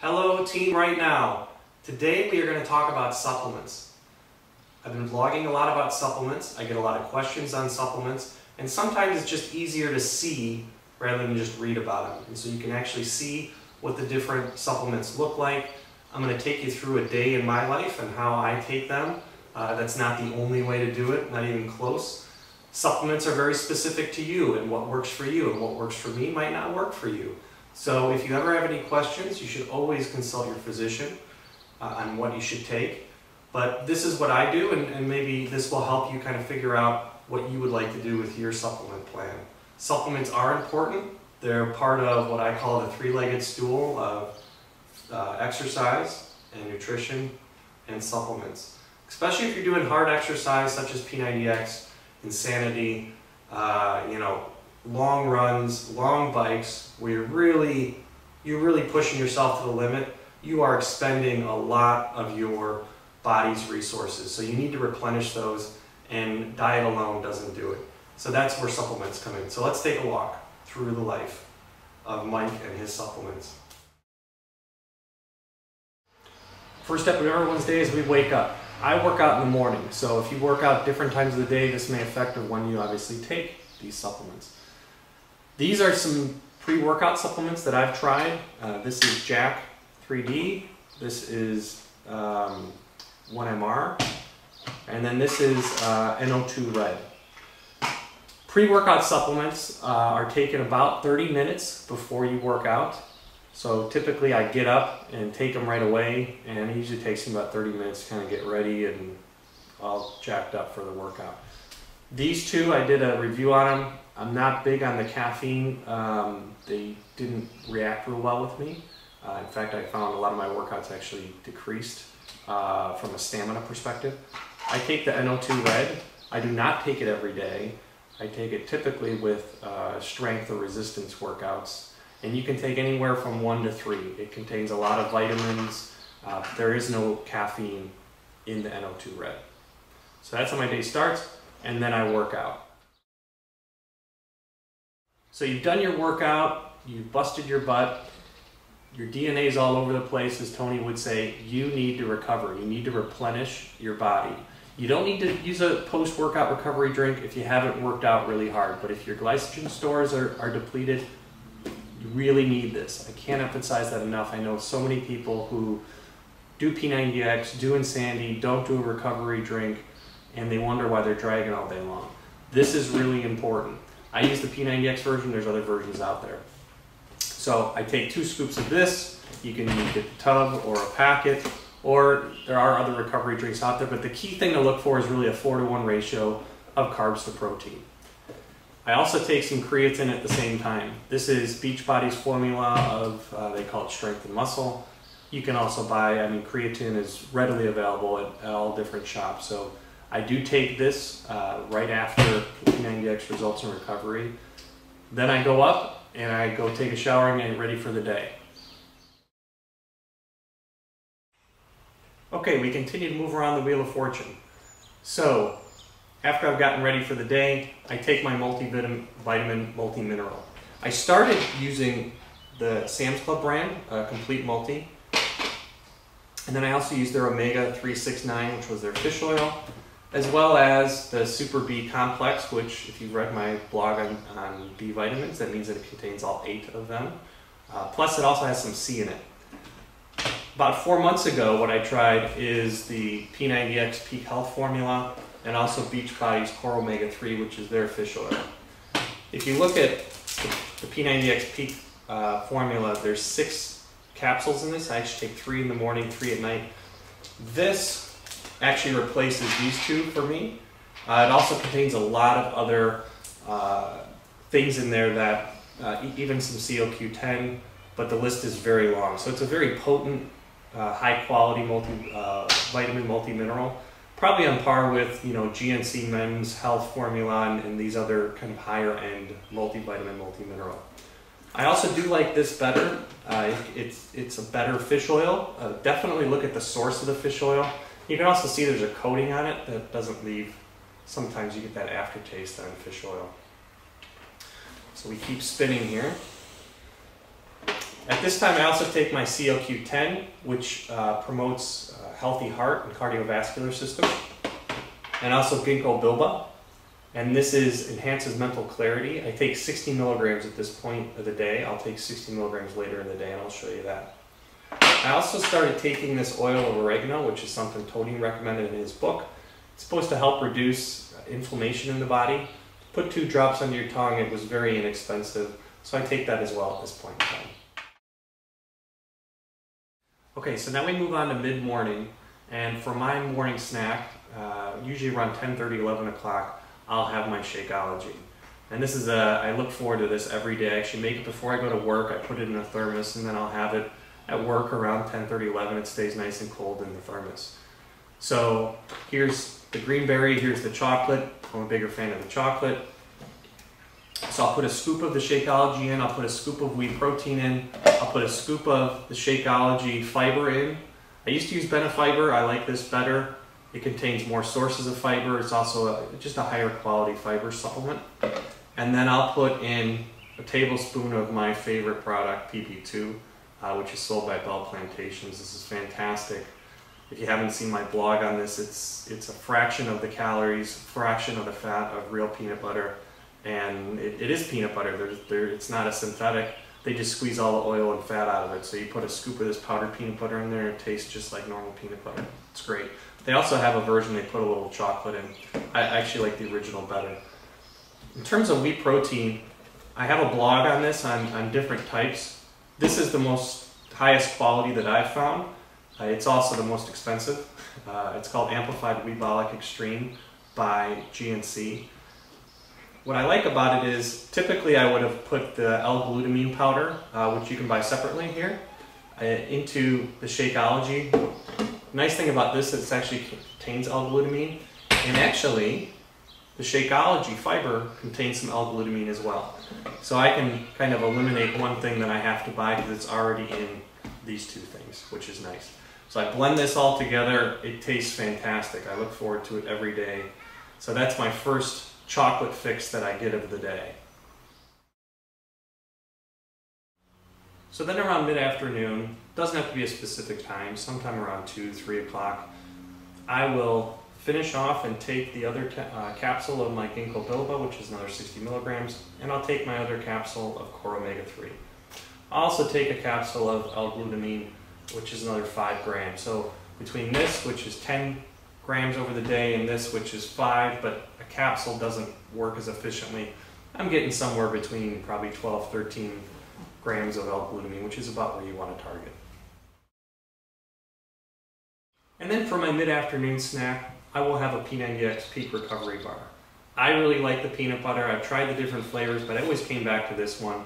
Hello team right now. Today we are going to talk about supplements. I've been vlogging a lot about supplements. I get a lot of questions on supplements, and sometimes it's just easier to see rather than just read about them. And so you can actually see what the different supplements look like. I'm going to take you through a day in my life and how I take them. That's not the only way to do it, not even close. Supplements are very specific to you and what works for you, and what works for me might not work for you. So if you ever have any questions, you should always consult your physician on what you should take. But this is what I do, and maybe this will help you kind of figure out what you would like to do with your supplement plan. Supplements are important. They're part of what I call the three-legged stool of exercise and nutrition and supplements. Especially if you're doing hard exercise such as P90X, insanity, long runs, long bikes, where you're really pushing yourself to the limit. You are expending a lot of your body's resources, so you need to replenish those, and diet alone doesn't do it. So that's where supplements come in. So let's take a walk through the life of Mike and his supplements. First step of everyone's day is we wake up. I work out in the morning, so if you work out different times of the day, this may affect when you obviously take these supplements. These are some pre-workout supplements that I've tried. This is Jack 3D, this is 1MR, and then this is NO2 Red. Pre-workout supplements are taken about 30 minutes before you work out. So typically I get up and take them right away, and it usually takes me about 30 minutes to kind of get ready and all jacked up for the workout. These two, I did a review on them. I'm not big on the caffeine. They didn't react real well with me. In fact, I found a lot of my workouts actually decreased from a stamina perspective. I take the NO2 Red. I do not take it every day. I take it typically with strength or resistance workouts. And you can take anywhere from 1 to 3. It contains a lot of vitamins. There is no caffeine in the NO2 Red. So that's how my day starts, and then I work out. So you've done your workout, you've busted your butt, your DNA is all over the place, as Tony would say. You need to recover. You need to replenish your body. You don't need to use a post-workout recovery drink if you haven't worked out really hard, but if your glycogen stores are depleted, you really need this. I can't emphasize that enough. I know so many people who do P90X, do Insanity, don't do a recovery drink, and they wonder why they're dragging all day long. This is really important. I use the P90X version. There's other versions out there. So I take 2 scoops of this. You can get the tub or a packet, or there are other recovery drinks out there, but the key thing to look for is really a 4-to-1 ratio of carbs to protein. I also take some creatine at the same time. This is Beachbody's formula of, they call it strength and muscle. You can also buy, creatine is readily available at all different shops. So I do take this right after the P90X results in recovery. Then I go up and I go take a shower and get ready for the day. Okay, we continue to move around the Wheel of Fortune. So after I've gotten ready for the day, I take my multivitamin, multi-mineral. I started using the Sam's Club brand, Complete Multi. And then I also used their Omega 369, which was their fish oil, as well as the Super B Complex, which if you've read my blog on B vitamins, that means that it contains all 8 of them. Plus it also has some C in it. About 4 months ago, what I tried is the P90X Peak Health formula, and also Beachbody's Core Omega 3, which is their fish oil. If you look at the P90X Peak formula, there's 6 capsules in this. I actually take 3 in the morning, 3 at night. This actually replaces these 2 for me. It also contains a lot of other things in there that, even some CoQ10, but the list is very long. So it's a very potent, high quality vitamin multi-mineral. Probably on par with, GNC Men's Health formula and these other kind of higher end multivitamin, multi-mineral. I also do like this better. It's a better fish oil. Definitely look at the source of the fish oil. You can also see there's a coating on it that doesn't leave, sometimes you get that aftertaste on fish oil. So we keep spinning here. At this time I also take my CLQ10, which promotes a healthy heart and cardiovascular system, and also ginkgo biloba. And this enhances mental clarity. I take 60 milligrams at this point of the day. I'll take 60 milligrams later in the day, and I'll show you that. I also started taking this oil of oregano, which is something Tony recommended in his book. It's supposed to help reduce inflammation in the body. Put 2 drops under your tongue. It was very inexpensive, so I take that as well at this point in time. Okay, so now we move on to mid-morning, and for my morning snack, usually around 10:30, 11 o'clock, I'll have my Shakeology. And this is I look forward to this every day. I actually make it before I go to work. I put it in a thermos, and then I'll have it at work around 10:30, 11. It stays nice and cold in the thermos. So here's the green berry, here's the chocolate. I'm a bigger fan of the chocolate. So I'll put a scoop of the Shakeology in, I'll put a scoop of wheat protein in, I'll put a scoop of the Shakeology fiber in. I used to use Benefiber, I like this better. It contains more sources of fiber. It's also just a higher quality fiber supplement. And then I'll put in a tablespoon of my favorite product, PP2, which is sold by Bell Plantations. This is fantastic. If you haven't seen my blog on this, it's a fraction of the calories, fraction of the fat of real peanut butter. And it is peanut butter. It's not a synthetic. They just squeeze all the oil and fat out of it. So you put a scoop of this powdered peanut butter in there, and it tastes just like normal peanut butter. It's great. They also have a version they put a little chocolate in. I actually like the original better. In terms of wheat protein, I have a blog on this on different types. This is the highest quality that I've found. It's also the most expensive. It's called Amplified Wheatbolic Extreme by GNC. What I like about it is, typically I would have put the L-glutamine powder, which you can buy separately here, into the Shakeology. Nice thing about this is it actually contains L-glutamine, and actually the Shakeology fiber contains some L-glutamine as well. So I can kind of eliminate one thing that I have to buy because it's already in these 2 things, which is nice. So I blend this all together. It tastes fantastic. I look forward to it every day. So that's my first chocolate fix that I get of the day. So then around mid-afternoon, doesn't have to be a specific time, sometime around 2, 3 o'clock, I will finish off and take the other capsule of my ginkgo biloba, which is another 60 milligrams, and I'll take my other capsule of core omega-3. I'll also take a capsule of L-glutamine, which is another 5 grams. So between this, which is 10 grams over the day, and this, which is 5, but a capsule doesn't work as efficiently, I'm getting somewhere between probably 12, 13 grams of L-glutamine, which is about where you want to target. And then for my mid-afternoon snack, I will have a P90X Peak Recovery Bar. I really like the peanut butter. I've tried the different flavors, but I always came back to this one.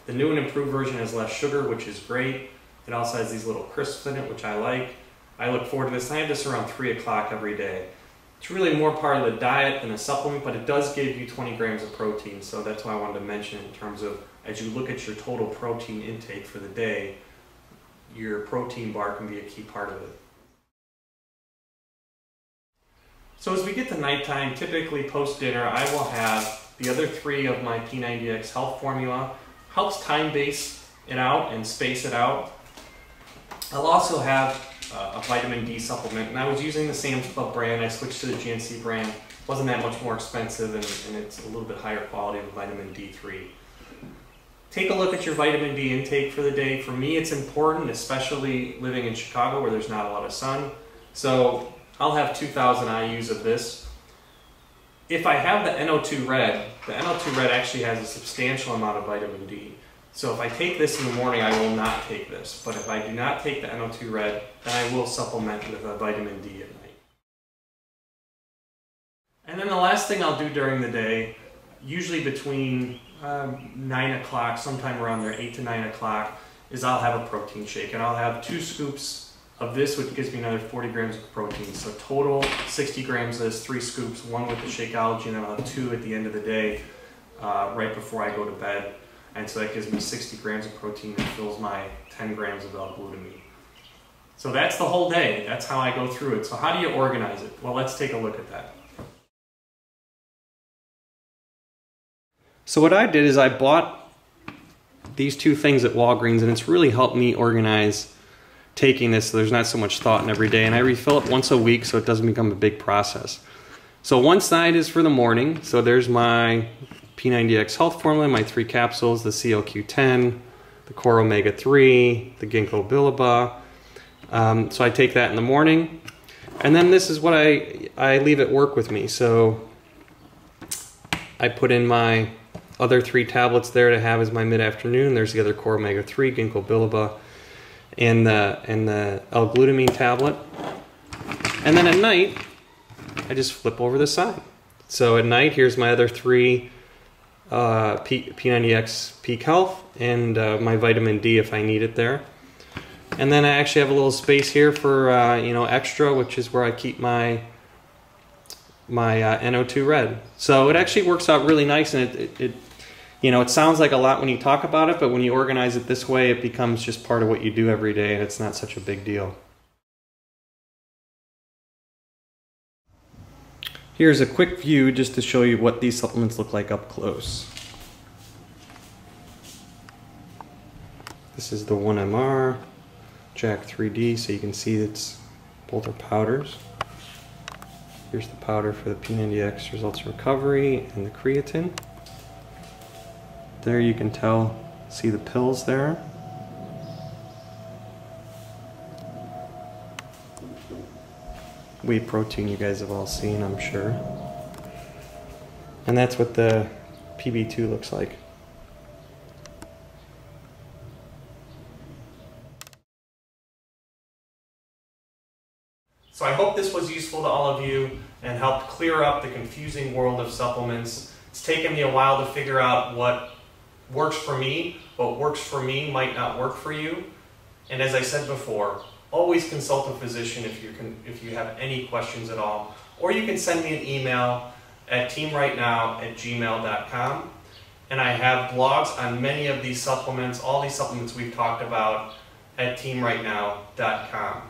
The new and improved version has less sugar, which is great. It also has these little crisps in it, which I like. I look forward to this. I have this around 3 o'clock every day. It's really more part of the diet than a supplement, but it does give you 20 grams of protein, so that's why I wanted to mention it in terms of, as you look at your total protein intake for the day, your protein bar can be a key part of it. So as we get to nighttime, typically post-dinner, I will have the other 3 of my P90X Health Formula. Helps time-base it out and space it out. I'll also have a vitamin D supplement, and I was using the Sam's Club brand. I switched to the GNC brand. It wasn't that much more expensive, and it's a little bit higher quality of vitamin D3. Take a look at your vitamin D intake for the day. For me, it's important, especially living in Chicago where there's not a lot of sun. So I'll have 2,000 IUs of this. If I have the NO2 Red, the NO2 Red actually has a substantial amount of vitamin D. So if I take this in the morning, I will not take this. But if I do not take the NO2 Red, then I will supplement with a vitamin D at night. And then the last thing I'll do during the day, usually between 9 o'clock, sometime around there, 8 to 9 o'clock, is I'll have a protein shake. And I'll have 2 scoops of this, which gives me another 40 grams of protein. So total 60 grams of this, 3 scoops, 1 with the Shakeology, and then I'll have 2 at the end of the day, right before I go to bed. And so that gives me 60 grams of protein and fills my 10 grams of L-glutamine. So that's the whole day. That's how I go through it. So how do you organize it? Well, let's take a look at that. So what I did is I bought these two things at Walgreens, and it's really helped me organize taking this so there's not so much thought in every day. And I refill it once a week so it doesn't become a big process. So one side is for the morning. So there's my P90X health formula, my 3 capsules, the CLQ10, the Core Omega 3, the Ginkgo biloba. So I take that in the morning. And then this is what I leave at work with me. So I put in my other 3 tablets there to have as my mid-afternoon. There's the other Core Omega 3, Ginkgo biloba, and the L-glutamine tablet. And then at night, I just flip over the side. So at night, here's my other 3 P90X Peak Health and my vitamin D if I need it there. And then I actually have a little space here for extra, which is where I keep my NO2 red. So it actually works out really nice, and it sounds like a lot when you talk about it, but when you organize it this way, it becomes just part of what you do every day, and it's not such a big deal. Here's a quick view just to show you what these supplements look like up close. This is the 1MR, Jack 3D, so you can see it's both are powders. Here's the powder for the P90X results in recovery and the creatine. There you can see the pills there. Whey protein you guys have all seen, I'm sure. And that's what the PB2 looks like. So I hope this was useful to all of you and helped clear up the confusing world of supplements. It's taken me a while to figure out what works for me. What works for me might not work for you. And as I said before, always consult a physician if you have any questions at all. Or you can send me an email at teamrightnow@gmail.com. And I have blogs on many of these supplements, all these supplements we've talked about, at teamrightnow.com.